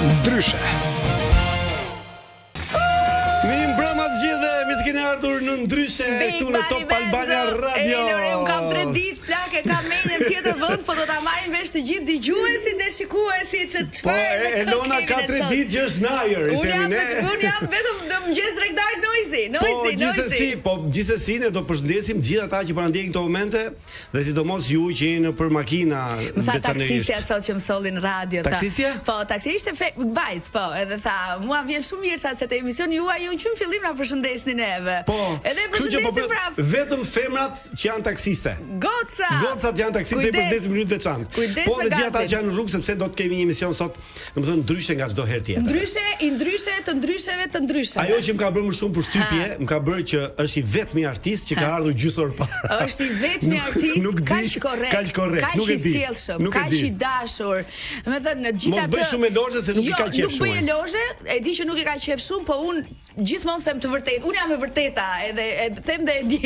Ndryshe. Keni ardhur në Ndryshe këtu në Top Albania Radio. Unë kam 3 ditë plakë, kam menjën tjetër vend, po do ta marrin vesh të gjithë dëgjuesit dhe shikuesit se çfarë. Po Elona ka 3 ditë që është në ajër, i themi ne. Unë jam vetëm në mëngjes drektar Noizi. Po gjithsesi ne do përshëndesim gjithë ata që po na ndjekin këto momente dhe sidomos ju që jeni nëpër makina veçanërisht. Taksistja sot që më sollin radio ta. Taksistja? Po, taksistë vajz, po, edhe tha, mua vjen shumë mirë tha se te emisioni juaj ju që në fillim na përshëndesnin neve. Po. Edhe përshëndesim prap. Vetëm femrat që janë taksiste. Gocat janë taksiste i përshëndesim në veçantë. Po dhe gjithë ata që janë në rrugë sepse do të kemi një emision sot, domethënë ndryshe nga çdo herë tjetër. Ndryshe të ndrysheve të ndryshme. Ajo që më ka bërë më shumë përshtypje, më ka bërë që është i vetmi artist që ka ardhur gjysor parë. Është i vetmi artist kaq korrekt, kaq i sjellshëm, kaq i dashur. Domethënë gjithë ato. Mos bëj shumë elozhe se nuk i ka qef shumë. Nuk bëj elozhe, e di që nuk i ka qef shumë, po unë gjithmonë them të vërtetë. Unë jam e vërteta, edhe them dhe e di,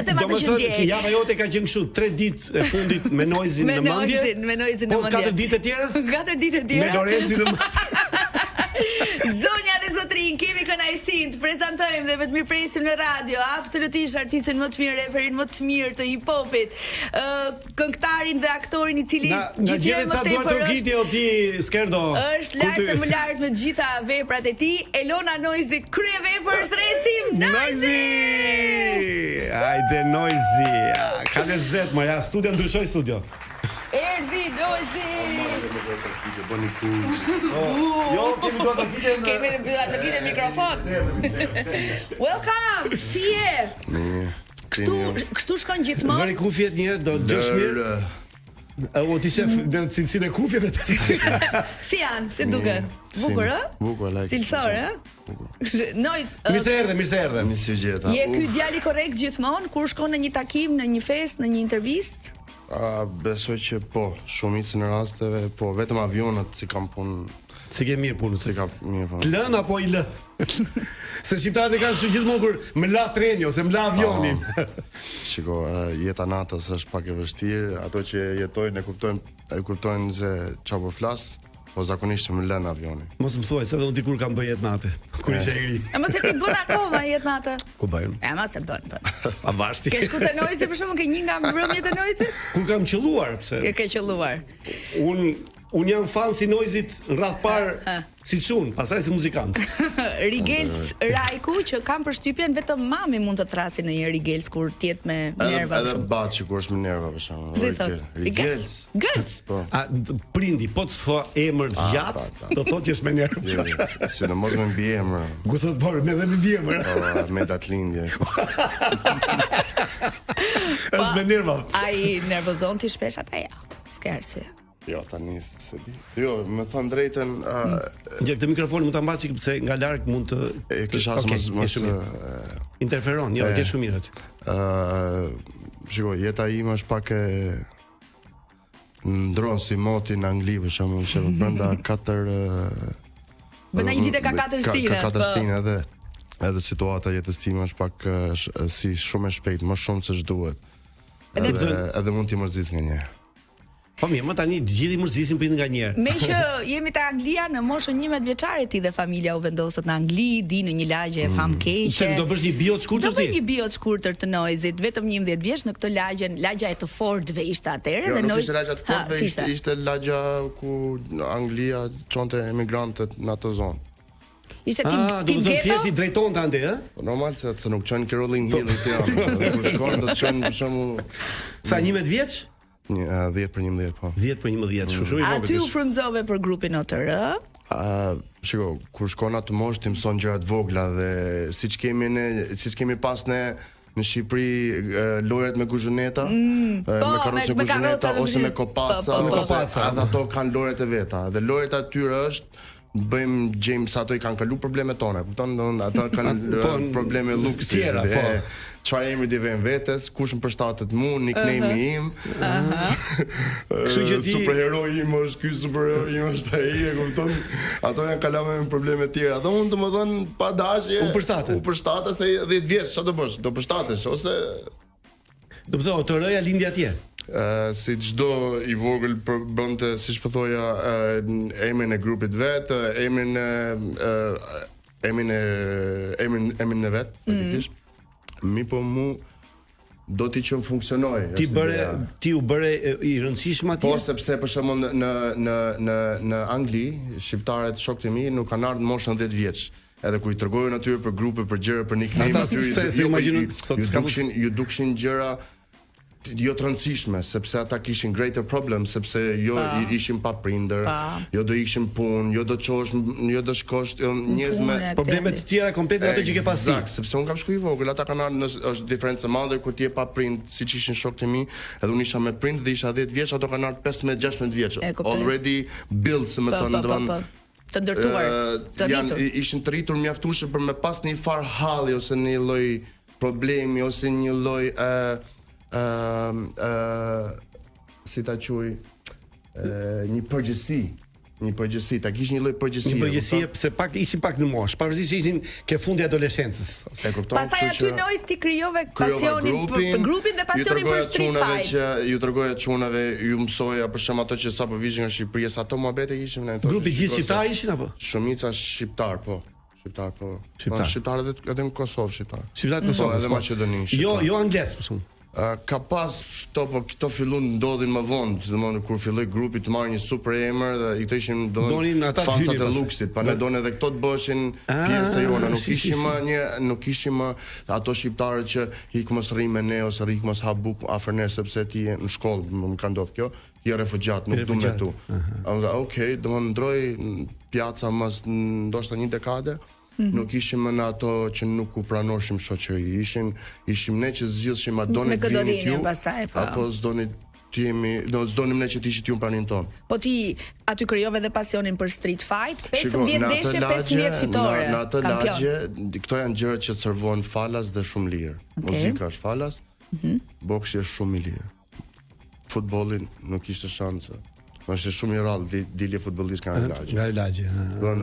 them atë që ndjej. Java jote ka qenë kështu 3 ditë e fundit me Noizin në mendje. Me Noizin në mendje. 4 ditë të tjera? 4 ditë të tjera. Me Lorenzin në mendje. Zonja dhe zotrin, kemi kënaqësinë të prezantojmë dhe vetëm presim në radio absolutisht artistin më të mirë, referin më të mirë të hip-hopit, këngëtarin dhe aktorin i cili gjithmonë më tepër është lart të më lart me të gjitha veprat e tij. Elona Noizi, krye vepër thresim Noizi. Hajde Noizi. Ka lezet, më ja studio ndryshoj studio. Erdhi Noizi. Bëni ku. Jo, kemi duhet të kitem. Kemi duhet të kitem mikrofon. Welcome. Si je? Kështu shkon gjithmonë. Vëri kufjet një herë do dëgjosh mirë. O ti shef në cilësinë e kufjeve tash. Si janë? Si duken? Bukur, ë? Bukur, like. Cilësor, ë? Noiz. Mirë se erdhe. Mirë se gjeta. Je ky djali korrekt gjithmonë kur shkon në një takim, në një festë, në një intervistë? Besoj që po, shumicën e rasteve, po, vetëm avionët si kam punë. Si ke mirë punën? Si ka mirë punë. Të lën apo i lë? Se shqiptarët e kanë kështu gjithmonë kur më la treni ose më la avionin. Shiko, jeta natës është pak e vështirë, ato që jetojnë e kuptojnë se çfarë po flas. Po zakonisht më lën avioni. Mos më thuaj se edhe unë dikur kam bërë jetë natë. Kur isha i ri. E mos e ti bën akoma jetë natë. Ku bëjmë? E mos e bën. A vashti. Ke shku te Noizi për shkakun, ke një nga mbrëmjet e Noizit? Kur kam qelluar, pse? Ke qelluar. Unë jam fan si Noizit në radh parë si çun, pastaj si muzikant. Rigels Rajku që kam përshtypjen vetëm mami mund të trasi në një Rigels kur të jetë me nerva shumë. Edhe baçi kur është me nerva për shembull. Rigels. Gëls. Po. A prindi po të thua emër të gjatë, do thotë që është me nerva. Sidomos me mbiemër. Ku thot por me dhe me mbiemër. Po, me datlindje. Është me nerva. Ai nervozon ti shpesh ata ja. S'ka arsye. Jo, tani se di. Jo, më thon drejtën, Gjë këtë mikrofonin mund ta mbash sepse nga larg mund të kisha mos interferon, jo, ke shumë mirë aty. Shiko, jeta ime është pak e ndron si moti në Angli për shembull, që brenda 4 Brenda një dite ka 4 stine. Ka 4 stine edhe situata jetës time është pak si shumë e shpejt, më shumë se ç'duhet. Edhe mund t'i mërzis nganjëherë. Po mirë, më tani të gjithë i mërzisin prind nga njerë. Me që jemi te Anglia në moshën 11 vjeçare ti dhe familja u vendosët në Angli, di në një lagje e famkeqe. Se do bësh një bio të shkurtër ti? Do bëj një bio të shkurtër të Noizit, vetëm 11 vjeç në këtë lagja e të Fordëve ishte atëherë dhe Noiz. Jo, ishte lagja të Fordëve, ishte lagja ku Anglia çonte emigrantët në atë zonë. Ishte tim ghetto. Ti drejtonte ande, ë? Po normal se atë nuk çon Rolling Hill në Tiranë. Kur shkon do të çon për shembull sa 11 vjeç? 10 për 11, po. 10 për 11, shumë i vogël. Aty u frymzove për grupin OTR? Shiko, kur shkon atë moshë ti mëson gjëra të vogla dhe siç kemi pas ne në Shqipëri lojrat me kuzhineta, me karrocë me kuzhineta ose me kopaca, edhe ato kanë lojrat e veta. Dhe lojrat atyre është bëjmë James ato i kanë kalu problemet tona, kupton? Ata kanë probleme luksi. Çfarë emri di vën vetes, kush më përshtatet mua, nickname-i im. Kështu që ti superheroi im është ky, superheroi im është ai, e kupton? Ato janë kaluar me probleme të tjera. Dhe unë domethën pa dashje u përshtatet se 10 vjeç çfarë do bësh? Do përshtatesh ose do të thotë OTR-ja lindi atje. si çdo i vogël bënte, siç po thoja, emrin e grupit vet, emrin e vet, faktikisht. Mi po mu do t'i qenë funksionoj. Ti u bëre i rëndësishëm atje? Po, sepse për shembull në Angli, shqiptarët shokët e mi nuk kanë ardhur në moshën 10 vjeç. Edhe kur i tregojnë aty për grupe, për gjëra, për nickname, ju dukshin gjëra jo të rëndësishme, sepse ata kishin greater problem, sepse ishin pa prindër, jo do ishin punë, jo do shkosh njerëz me probleme të tjera komplet me ato që ke pasur. Eksakt, sepse unë kam shku i vogël, ata kanë ardhur, është diferencë e madhe kur ti je pa prind, siç ishin shokët e mi, edhe unë isha me prind dhe isha 10 vjeç, ato kanë ardhur 15-16 vjeç. Already built, se më thonë, të ndërtuar, të rritur. Ishin të rritur mjaftueshëm për me pas një far halli ose një lloj problemi ose një lloj si ta quaj, një përgjësi, ta kish një lloj përgjësie. Një përgjësie, pse ishin pak në moshë, pavarësisht se ishin ke fundi adoleshencës. Pastaj aty Nois ti krijove pasionin për grupin dhe pasionin për street fight. Ju tregoja çunave, ju mësoja për shemb ato që sapo vishin nga Shqipëria, sa ato muhabete kishim ne. Grupi gjithë shqiptar ishin apo? Shumica shqiptar, po. Shqiptarët edhe në Kosovë shqiptar. Shqiptarët në Kosovë edhe Maqedoni. Jo angles për shkak. Ka pas këto fillun ndodhin më vonë, domethënë kur filloi grupi të marrë një super emër dhe i këto ishin domethënë fansat e luksit, pa ne donin edhe këto të bëshin pjesë e jona, nuk ishim ato shqiptarët që hik mos rri me ne ose rri mos ha buk afër ne sepse ti je në shkollë, më ka ndodhur kjo, ti je refugjat, nuk du me tu. Okej, domethënë ndroi pjaca mas ndoshta një dekade. Nuk ishim në ato që nuk u pranoshim shoqëri, ishim ne që zgjidhshim a doni të vini ju apo s'doni të jemi, s'donim ne që të ishit ju pranin ton. Po ti aty krijove edhe pasionin për street fight, 15 ndeshje, 15 fitore. Në atë lagje, këto janë gjërat që servohen falas dhe shumë lirë. Muzika është falas, boksi është shumë i lirë. Futbollin nuk ishte shanse. Është shumë i rrallë dilje futbollist nga lagje. Nga lagje.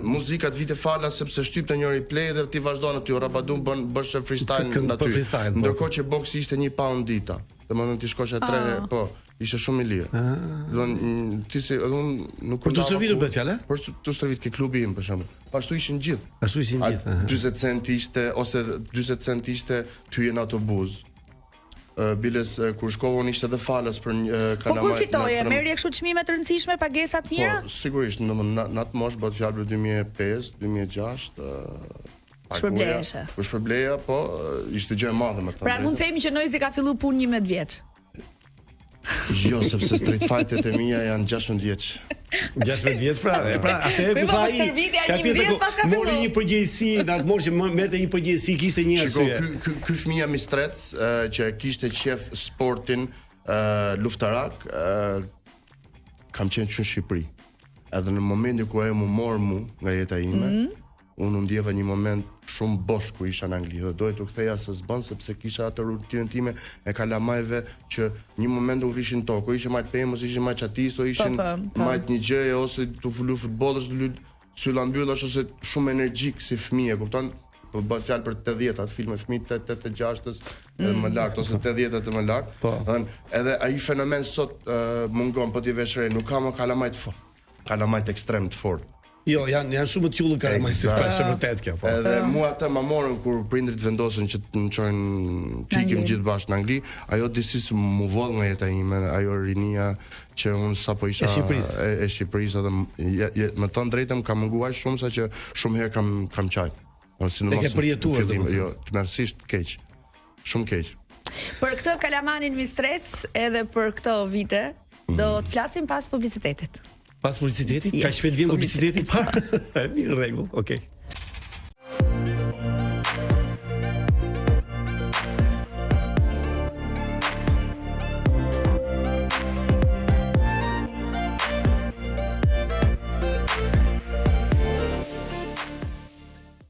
Muzika të vite falas sepse shtypte njëri play dhe ti vazhdon aty rabadum bësh freestyle naty. Ndërkohë që boksi ishte 1 pound dita. Domethënë ti shkosh 3 herë, po, ishte shumë i lirë. Domethënë ti si unë nuk për të servitur për fjalë? Për të servitur ke klubi im për shembull. Ashtu ishin gjithë. Ashtu ishin gjithë. 40 cent ishte ose 40 cent ishte ty në autobus. Biles kur shkova unë ishte edhe falas për kalamaj. Po kur fitoje, merrje kështu çmime të rëndësishme, pagesa të mira? Po, sigurisht, në atë moshë bëhet fjalë për 2005, 2006, shpërbleshe. Po shpërbleja, po ishte gjë e madhe me të. Pra mund të themi që Noizi ka filluar punë 11 vjeç. Jo, sepse street fightet e mia janë 16 vjeç. 16 vjeç pra atëherë ku tha ai. Mori një përgjegjësi, në atë moshë merrte një përgjegjësi, kishte një arsye. Ky fëmia Mistrec që kishte qef sportin luftarak, kam qenë në Shqipëri. Edhe në momentin kur ajo më mor nga jeta ime, unë ndjeva një moment shumë bosh kur isha në Angli dhe doja të ktheja se s'bën sepse kisha atë rutinën time e kalamajve që një moment u rishin tokë, ishin majt pemës, ishin majt qatis, ishin majt një gjë ose të lu futboll ose të lut syllambyllash ose shumë energjik si fëmijë, kupton? Po bëhet fjalë për 80-at, filma fëmijë 86-s edhe më lart ose 80-at e më lart. Edhe ai fenomen sot mungon, po ti vesh re, nuk ka më kalamajt fort. Kalamajt ekstrem të fort. Jo, janë shumë të qullu kalamajt, është vërtet kjo, po. Edhe mua ata më morën kur prindrit vendosën që të më çojnë të ikim gjithë bashkë në Angli, ajo disi më voll nga jeta ime, ajo rinia që unë sapo isha e Shqipërisë edhe më thon drejtëm kam munguar shumë sa që shumë herë kam qaj. Ne ke përjetuar jo, tmerrsisht keq. Shumë keq. Për këtë kalamanin Mistrec edhe për këto vite do të flasim pas publicitetit. Pas publicitetit? Ka shpejt vjen publiciteti parë? Mirë, rregull, okay.